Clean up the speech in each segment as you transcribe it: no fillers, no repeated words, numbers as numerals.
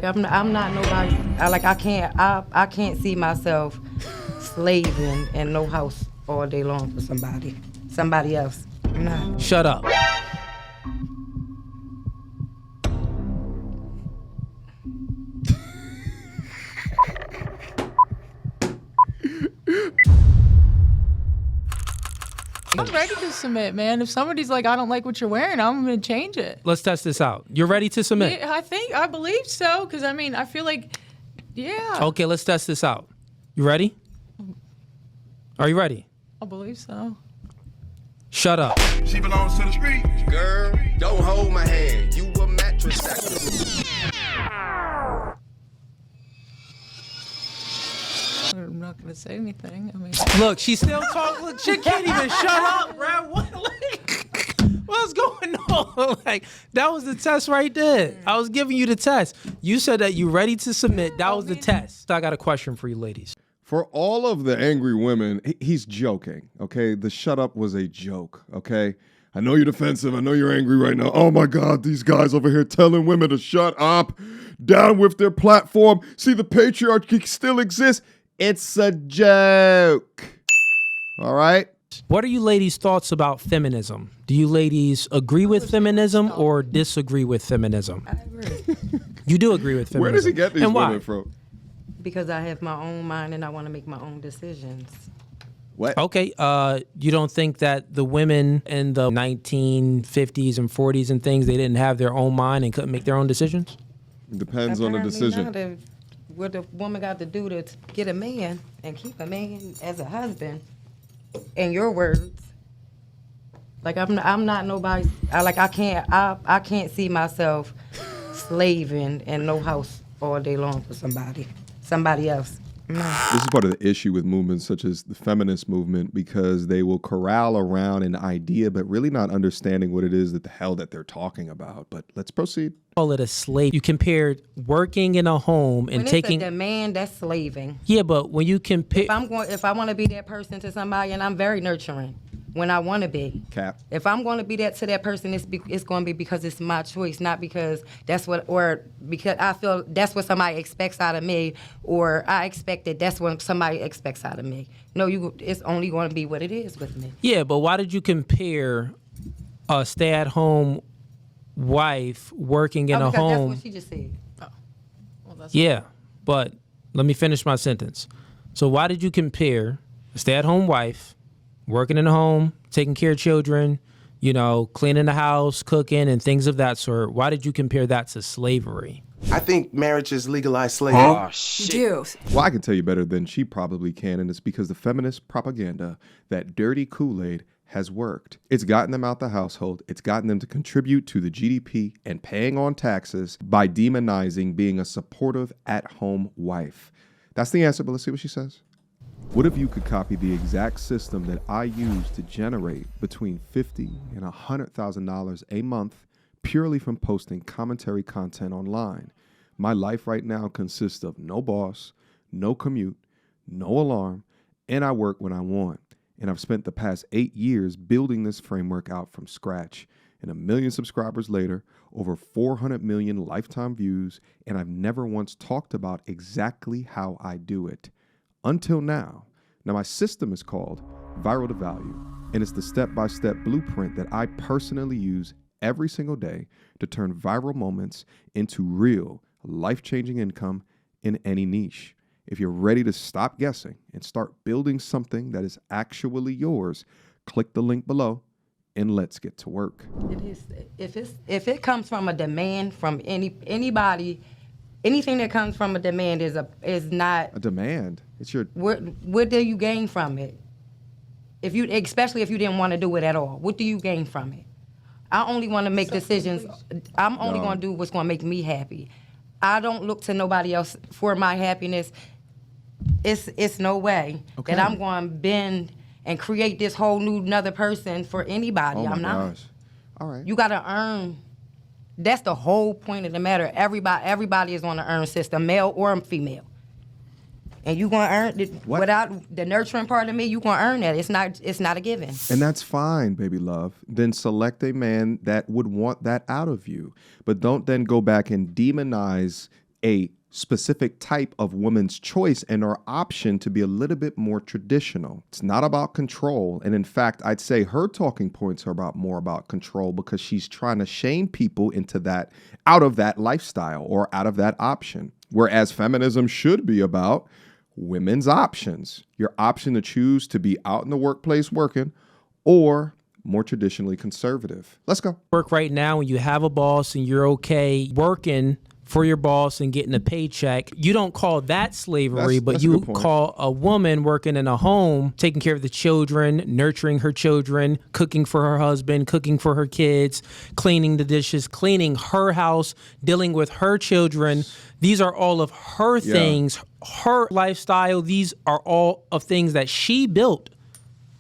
I'm not nobody. I can't see myself slaving in no house all day long for somebody else. I'm not. Shut up. I'm ready to submit, man. If somebody's like, I don't like what you're wearing, I'm gonna change it. Let's test this out. You're ready to submit? Yeah, I believe so, because I mean, I feel like, yeah. Okay, let's test this out. You ready? Are you ready? I believe so. Shut up. She belongs to the street. Girl, don't hold my hand. You a mattress actor. I'm not gonna say anything. I mean, Look, she's still talking. Look, she can't even shut up, bro. What's going on? Like, that was the test right there. I was giving you the test. You said that you ready to submit. That was the test. So I got a question for you ladies. For all of the angry women, he's joking, okay? The shut up was a joke, okay? I know you're defensive. I know you're angry right now. Oh, my God, these guys over here telling women to shut up. Down with their platform. See, the patriarchy still exists. It's a joke. All right? What are you ladies' thoughts about feminism? Do you ladies agree with feminism or disagree with feminism? I agree. You do agree with feminism. Where does he get these and women why? from? Because I have my own mind and I want to make my own decisions. What? Okay, you don't think that the women in the 1950s and 40s and things, they didn't have their own mind and couldn't make their own decisions? Depends on the decision. Not. What the woman got to do to get a man and keep a man as a husband, in your words. Like I'm not nobody. I can't see myself slaving in no house all day long for somebody else. This is part of the issue with movements such as the feminist movement, because they will corral around an idea but really not understanding what it is that the hell that they're talking about. But let's proceed. Call it a slave. You compared working in a home and When taking it's a demand, that's slaving. Yeah, but when you compare, If I want to be that person to somebody, and I'm very nurturing when I want to be. Cap. If I'm going to be that to that person, it's going to be because it's my choice, not because because I feel that's what somebody expects out of me, or I expect that that's what somebody expects out of me. No, it's only going to be what it is with me. yeah, but why did you compare a stay-at-home wife working in a Because home? that's what she just said. well, that's Yeah, but let me finish my sentence. So why did you compare a stay-at-home wife working in a home, taking care of children, cleaning the house, cooking, and things of that sort? Why did you compare that to slavery? I think marriage is legalized slavery. Oh, shit. Dude. Well, I can tell you better than she probably can, and it's because the feminist propaganda, that dirty Kool-Aid, has worked. It's gotten them out the household. It's gotten them to contribute to the GDP and paying on taxes by demonizing being a supportive at-home wife. That's the answer, but let's see what she says. What if you could copy the exact system that I use to generate between $50,000 and $100,000 a month purely from posting commentary content online? My life right now consists of no boss, no commute, no alarm, and I work when I want. And I've spent the past 8 years building this framework out from scratch. And 1 million subscribers later, over 400 million lifetime views, and I've never once talked about exactly how I do it. Until now. Now, my system is called Viral to Value, and it's the step-by-step blueprint that I personally use every single day to turn viral moments into real, life-changing income in any niche. If you're ready to stop guessing and start building something that is actually yours, click the link below and let's get to work. It is. If it comes from a demand from anybody, anything that comes from a demand is not A demand. It's your. What do you gain from it? Especially if you didn't want to do it at all, what do you gain from it? I only want to make decisions. I'm only going to do what's going to make me happy. I don't look to nobody else for my happiness. It's no way that I'm going to bend and create this whole new another person for anybody. Oh my I'm not. gosh. All right. You got to earn. That's the whole point of the matter. Everybody is on the earn system, male or female. And you gonna earn it without the nurturing part of me. You gonna earn that. It's not a given. And that's fine, baby love. Then select a man that would want that out of you. But don't then go back and demonize a specific type of woman's choice and our option to be a little bit more traditional. It's not about control. And in fact, I'd say her talking points are more about control because she's trying to shame people into that, out of that lifestyle or out of that option. Whereas feminism should be about women's options, your option to choose to be out in the workplace working or more traditionally conservative. Let's go. Work right now when you have a boss and you're okay working for your boss and getting a paycheck. You don't call that slavery, but that's a you good point. call a woman working in a home, taking care of the children, nurturing her children, cooking for her husband, cooking for her kids, cleaning the dishes, cleaning her house, dealing with her children. These are all of her things, her lifestyle. These are all of things that she built.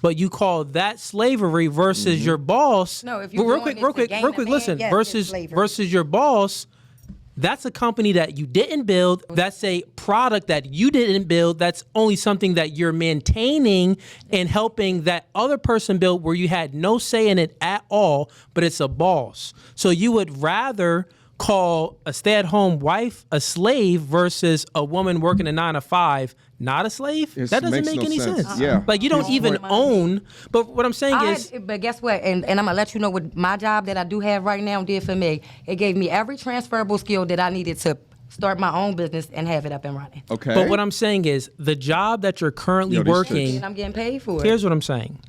But you call that slavery versus your boss. No, if you're real doing quick, it to gain a man, listen. yes, it's Versus your boss. That's a company that you didn't build. That's a product that you didn't build. That's only something that you're maintaining and helping that other person build where you had no say in it at all, but it's a boss. So you would rather call a stay-at-home wife a slave versus a woman working a 9 to 5 not a slave? It That doesn't makes make no any sense. sense. Yeah. Like you don't even own. But what I'm saying is, But guess what? And I'm gonna let you know what my job that I do have right now did for me. It gave me every transferable skill that I needed to start my own business and have it up and running. Okay. but what I'm saying is the job that you're currently Yo, these working. And I'm getting paid for it. Here's what I'm saying.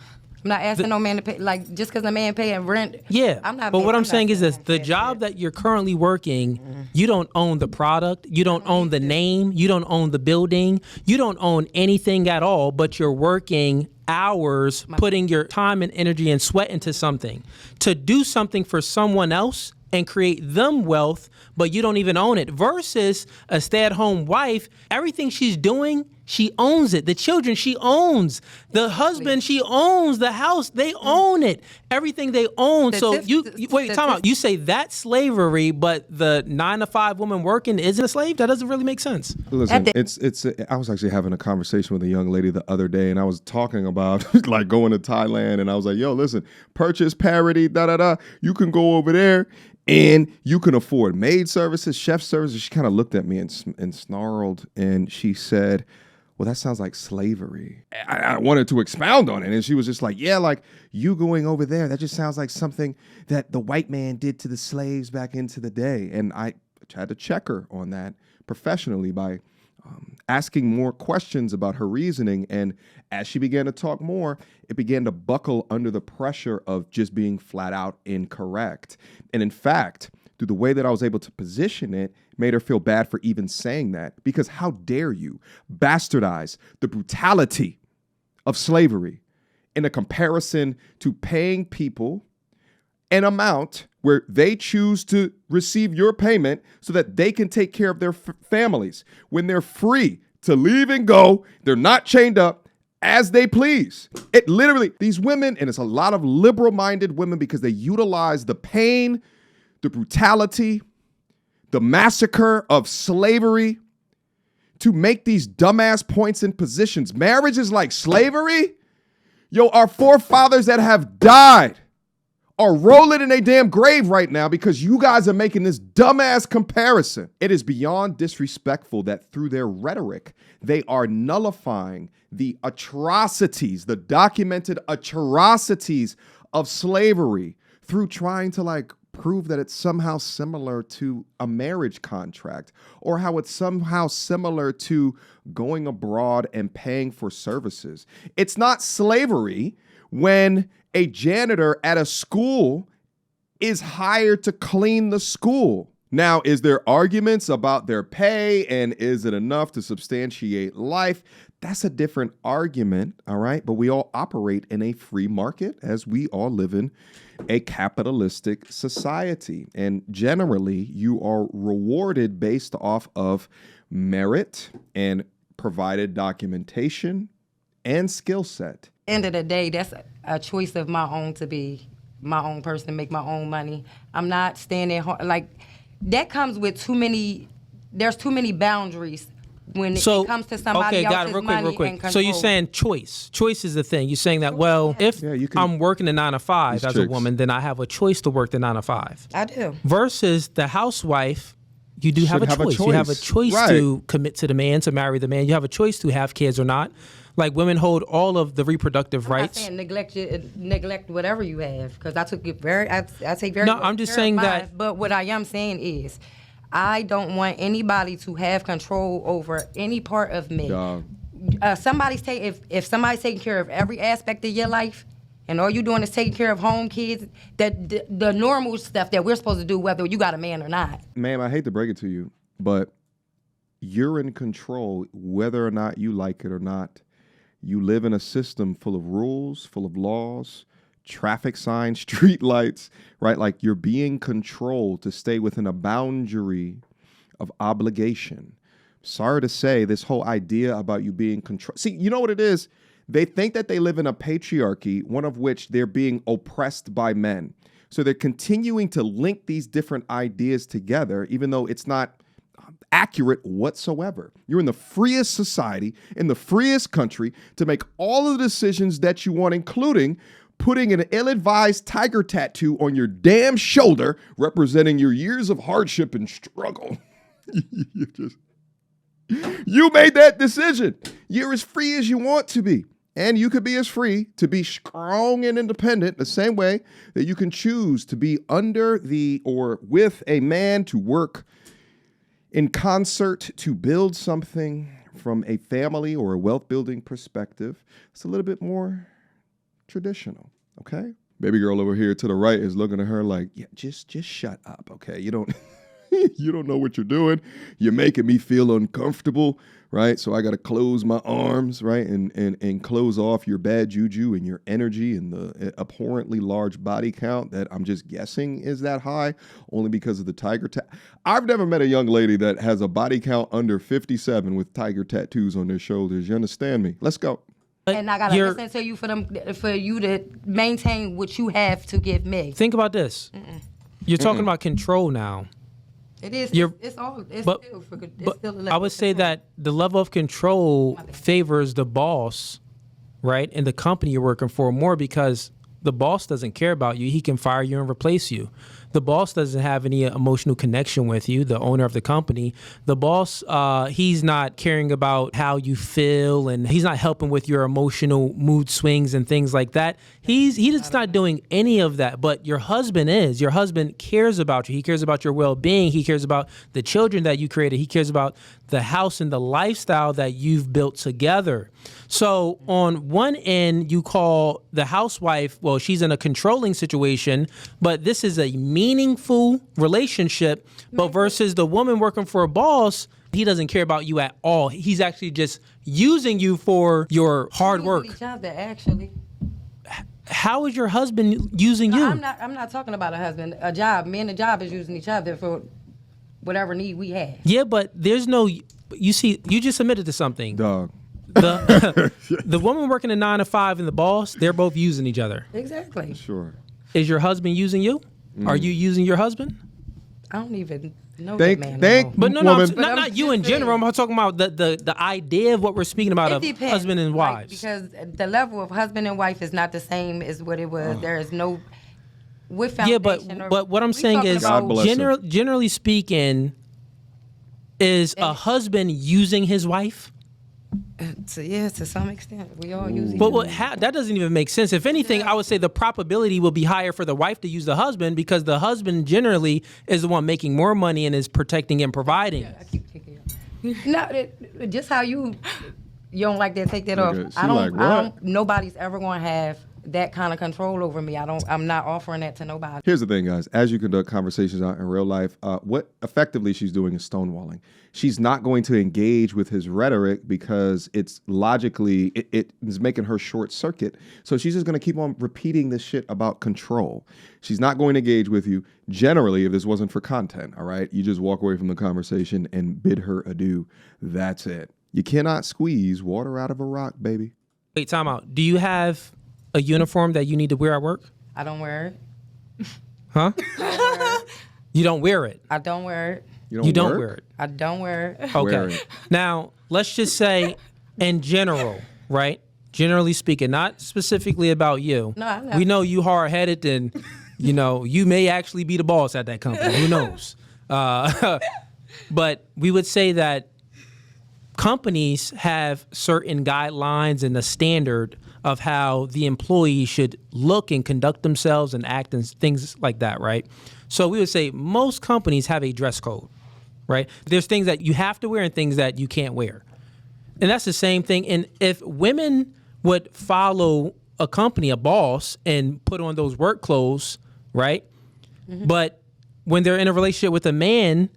I'm not asking no man to pay, like, just because a man paying rent. Yeah, I'm not. but what I'm not saying is this: the that job shit. that you're currently working, you don't own the product, you don't own the name, you don't own the building, you don't own anything at all. But you're working hours, putting your time and energy and sweat into something to do something for someone else and create them wealth, but you don't even own it. Versus a stay-at-home wife, everything she's doing, she owns it. The children, she owns. The husband, she owns. The house, they own it. Everything they own. So wait, time out. You say that's slavery, but the 9 to 5 woman working isn't a slave? That doesn't really make sense. Listen, I was actually having a conversation with a young lady the other day, and I was talking about like going to Thailand, and I was like, yo, listen, purchase parity, you can go over there and you can afford maid services, chef services. She kind of looked at me and snarled, and she said, well, that sounds like slavery. I wanted to expound on it. And she was just like, yeah, like you going over there, that just sounds like something that the white man did to the slaves back into the day. And I had to check her on that professionally by asking more questions about her reasoning. And as she began to talk more, it began to buckle under the pressure of just being flat out incorrect. And in fact, through the way that I was able to position it, made her feel bad for even saying that. Because how dare you bastardize the brutality of slavery in a comparison to paying people an amount where they choose to receive your payment so that they can take care of their families when they're free to leave and go. They're not chained up as they please. It literally, these women, and it's a lot of liberal-minded women because they utilize the pain, the brutality, the massacre of slavery to make these dumbass points and positions. Marriage is like slavery? Yo, our forefathers that have died are rolling in a damn grave right now because you guys are making this dumbass comparison. It is beyond disrespectful that through their rhetoric, they are nullifying the atrocities, the documented atrocities of slavery through trying to like prove that it's somehow similar to a marriage contract or how it's somehow similar to going abroad and paying for services. It's not slavery when a janitor at a school is hired to clean the school. Now, is there arguments about their pay and is it enough to substantiate life? That's a different argument, all right? But we all operate in a free market as we all live in a capitalistic society. And generally, you are rewarded based off of merit and provided documentation and skill set. End of the day, that's a choice of my own to be my own person, make my own money. I'm not staying at home. Like, that comes with there's too many boundaries when it comes to somebody else's money and control. So you're saying choice. Choice is the thing. You're saying that, well, if I'm working a 9 to 5 as a woman, then I have a choice to work the 9 to 5. I do. Versus the housewife you do have a should have a choice. You have a choice. choice Right. to commit to the man, to marry the man. You have a choice to have kids or not. Like women hold all of the reproductive I'm not rights. saying neglect whatever you have, because I took it I take very. No, good I'm just care of saying mine. that- But what I am saying is, I don't want anybody to have control over any part of me. Dog. If somebody's taking care of every aspect of your life, and all you're doing is taking care of home, kids, the normal stuff that we're supposed to do, whether you got a man or not. Ma'am, I hate to break it to you, but you're in control whether or not you like it or not. You live in a system full of rules, full of laws, traffic signs, street lights, right? Like you're being controlled to stay within a boundary of obligation. Sorry to say, this whole idea about you being controlled. See, you know what it is? They think that they live in a patriarchy, one of which they're being oppressed by men. So they're continuing to link these different ideas together, even though it's not accurate whatsoever. You're in the freest society, in the freest country to make all of the decisions that you want, including putting an ill-advised tiger tattoo on your damn shoulder, representing your years of hardship and struggle. You made that decision. You're as free as you want to be. And you could be as free to be strong and independent the same way that you can choose to be under the or with a man to work in concert to build something from a family or a wealth building perspective. It's a little bit more traditional, okay? Baby girl over here to the right is looking at her like, yeah, just shut up, okay? You don't you don't know what you're doing. You're making me feel uncomfortable, right? So I got to close my arms, right? And close off your bad juju and your energy and the abhorrently large body count that I'm just guessing is that high only because of the tiger I've never met a young lady that has a body count under 57 with tiger tattoos on their shoulders. You understand me? Let's go. And I gotta listen to you for you to maintain what you have to give me. Think about this. You're talking about control now. It is. It's still I would say that the level of control favors the boss, right, and the company you're working for more because the boss doesn't care about you. He can fire you and replace you. The boss doesn't have any emotional connection with you, the owner of the company. The boss, he's not caring about how you feel, and he's not helping with your emotional mood swings and things like that. He's not doing any of that, but your husband is. Your husband cares about you. He cares about your well-being. He cares about the children that you created. He cares about the house and the lifestyle that you've built together. So on one end, you call the housewife, well, she's in a controlling situation, but this is a meaningful relationship. But versus the woman working for a boss, he doesn't care about you at all. He's actually just using you for your hard work. Each other, actually. How is your husband using you? I'm not talking about a husband. A job. Me and a job is using each other for whatever need we have. Yeah, but there's no. You see, you just admitted to something. Dog. The woman working a 9 to 5 and the boss, they're both using each other. Exactly. Sure. Is your husband using you? Are you using your husband? I don't even know Thank- that man. thank- no more. But no, Woman. I'm not you in just saying. general. I'm talking about the idea of what we're speaking about It of depends, husband and like, wives. because the level of husband and wife is not the same as what it was. There is no with Yeah, foundation. but what I'm we saying talking is, God bless him. generally speaking, is a husband using his wife? to some extent, we all use each But other. that doesn't even make sense. If anything, I would say the probability will be higher for the wife to use the husband because the husband generally is the one making more money and is protecting and providing. I keep thinking. No, just how you don't like that. Take that off. Okay, she I don't. like, I what? don't. Nobody's ever going to have that kind of control over me. I'm not offering that to nobody. Here's the thing, guys. As you conduct conversations out in real life, what effectively she's doing is stonewalling. She's not going to engage with his rhetoric because it's logically, it is making her short circuit. So she's just going to keep on repeating this shit about control. She's not going to engage with you. Generally, if this wasn't for content, all right, you just walk away from the conversation and bid her adieu. That's it. You cannot squeeze water out of a rock, baby. Wait, time out. Do you have a uniform that you need to wear at work? I don't wear it. Huh? You don't wear it. I don't wear it. You don't work? wear it. I don't wear it. Okay. Wear it. Now, let's just say in general, right? Generally speaking, not specifically about you. No, I know. We know you hard-headed and, you may actually be the boss at that company. Who knows? But we would say that companies have certain guidelines and a standard of how the employee should look and conduct themselves and act and things like that, right? So we would say most companies have a dress code, right? There's things that you have to wear and things that you can't wear. And that's the same thing. And if women would follow a company, a boss, and put on those work clothes, right? But when they're in a relationship with a man,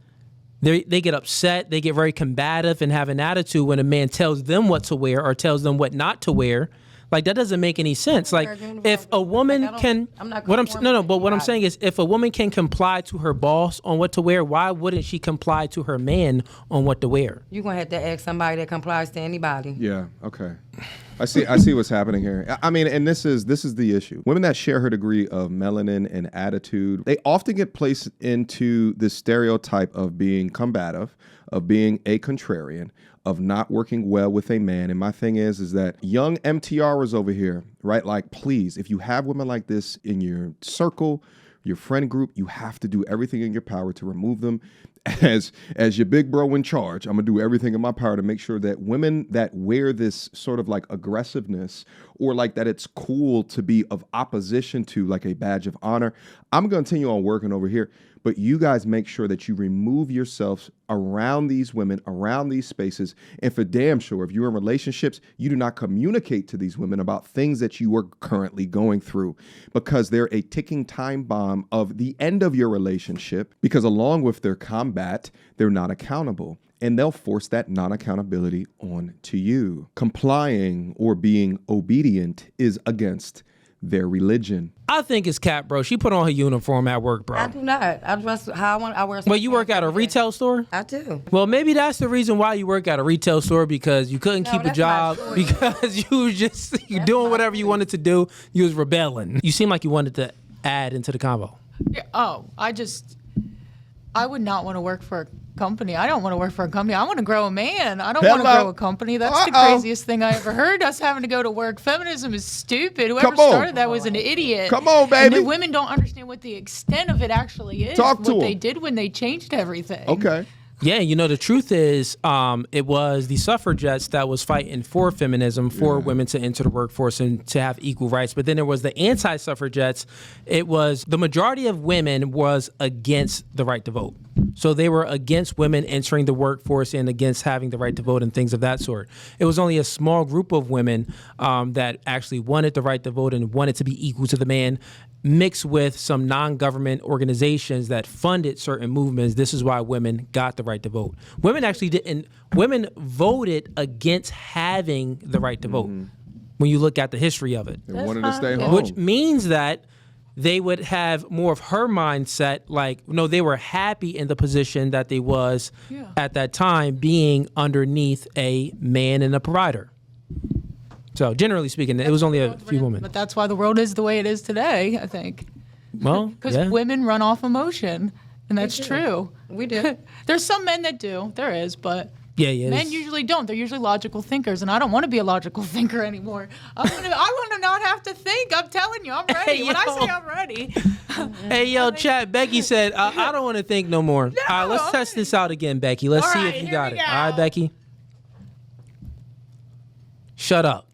they get upset, they get very combative and have an attitude when a man tells them what to wear or tells them what not to wear. Like, that doesn't make any sense. Like, if a woman what I'm saying is, if a woman can comply to her boss on what to wear, why wouldn't she comply to her man on what to wear? You're going to have to ask somebody that complies to anybody. Yeah, okay. I see what's happening here. I mean, and this is the issue. Women that share her degree of melanin and attitude, they often get placed into this stereotype of being combative, of being a contrarian, of not working well with a man. And my thing is that young MTRers over here, right? Like, please, if you have women like this in your circle, your friend group, you have to do everything in your power to remove them. As your big bro in charge, I'm gonna do everything in my power to make sure that women that wear this sort of like aggressiveness, or like that it's cool to be of opposition to, like a badge of honor, I'm gonna continue on working over here. But you guys make sure that you remove yourselves around these women, around these spaces. And for damn sure, if you're in relationships, you do not communicate to these women about things that you are currently going through, because they're a ticking time bomb of the end of your relationship, because along with their combat, they're not accountable. And they'll force that non-accountability on to you. Complying or being obedient is against their religion. I think it's cap, bro. She put on her uniform at work, bro. I do not. I dress how I want. I wear. Well, you work at a retail store? I do. Well, maybe that's the reason why you work at a retail store, because you couldn't keep a that's job, not true. because you was just doing whatever you wanted to do. You was rebelling. You seem like you wanted to add into the combo. Yeah, I would not want to work for a company. I don't want to work for a company. I want to grow a man. I don't want to grow a company. That's the craziest thing I ever heard. Us having to go to work. Feminism is stupid. Whoever started that was an idiot. Come on, baby. And the women don't understand what the extent of it actually is. Talk to what 'em. they did when they changed everything. Okay. Yeah, you know, the truth is, it was the suffragettes that was fighting for feminism, for women to enter the workforce and to have equal rights. But then there was the anti-suffragettes. It was the majority of women was against the right to vote. So they were against women entering the workforce and against having the right to vote and things of that sort. It was only a small group of women that actually wanted the right to vote and wanted to be equal to the man, mixed with some non-government organizations that funded certain movements. This is why women got the right to vote. Women actually didn't. Women voted against having the right to vote. When you look at the history of it, They wanted to stay home. which means that they would have more of her mindset. Like, no, they were happy in the position that they was at that time, being underneath a man and a provider. So generally speaking, it was only a few women. But that's why the world is the way it is today, I think. Well, Because yeah. women run off emotion, and that's true. We do. There's some men that do. There is, but Yeah. men usually don't. They're usually logical thinkers, and I don't want to be a logical thinker anymore. I want to not have to think. I'm telling you, I'm ready. Hey, when I yo. say I'm ready, Hey, yo, chat. Becky said, I don't want to think no more. All right, let's test this out again, Becky. Let's All see right, if you here got we it. go. All right, Becky. Shut up.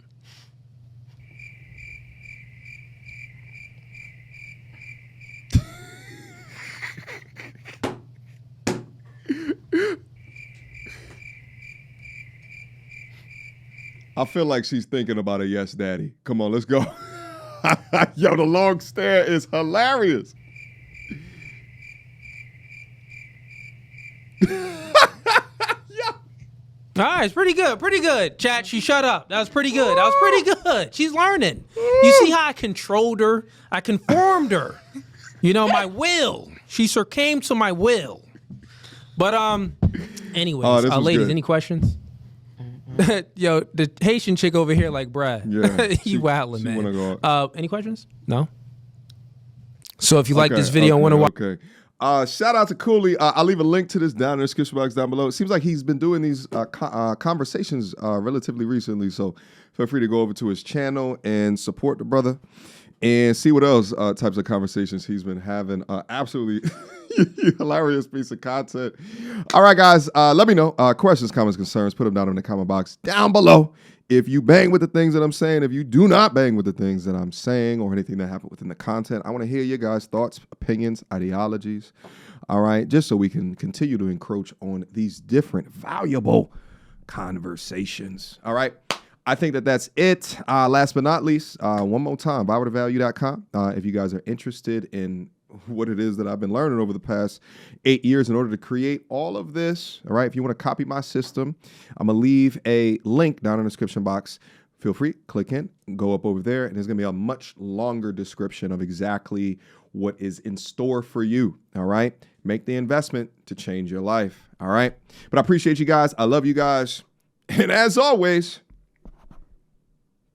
I feel like she's thinking about a yes, daddy. Come on, let's go. Yo, the long stare is hilarious. All right, it's pretty good. Pretty good. Chat, she shut up. That was pretty good. That was pretty good. She's learning. You see how I controlled her? I conformed her. You know, my will. She succumbed to my will. But anyways, this was ladies, good. any questions? Yo, the Haitian chick over here, like, bruh, Yeah, you wildin', she man. wanna go Any questions? No. So if you like this video and want to watch, Okay. Shout out to Cooley. I'll leave a link to this down in the description box down below. It seems like he's been doing these conversations relatively recently, so feel free to go over to his channel and support the brother and see what else types of conversations he's been having. Absolutely. You hilarious piece of content. All right, guys. Let me know. Questions, comments, concerns. Put them down in the comment box down below. If you bang with the things that I'm saying, if you do not bang with the things that I'm saying or anything that happened within the content, I want to hear your guys' thoughts, opinions, ideologies. All right, just so we can continue to encroach on these different valuable conversations. All right. I think that that's it. Last but not least, one more time, bywithvalue.com. If you guys are interested in what it is that I've been learning over the past 8 years in order to create all of this, all right, if you want to copy my system, I'm going to leave a link down in the description box. Feel free, click in, go up over there, and there's going to be a much longer description of exactly what is in store for you, all right? Make the investment to change your life, all right? But I appreciate you guys. I love you guys. And as always,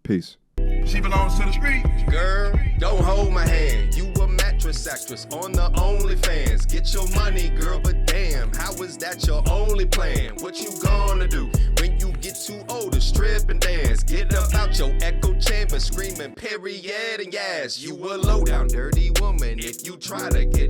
peace. She belongs to the street. Girl, don't hold my hand. You a mattress actress on the OnlyFans. Get your money, girl, but damn, how is that your only plan? What you gonna do when you get too old to strip and dance? Get up out your echo chamber screaming period and yes. You a low down dirty woman if you try to get